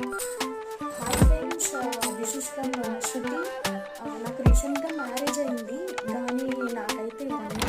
Hi friends, this is from Shruti. నాకు రీసెంట్గా marriage అయింది, కానీ నాకైతే 1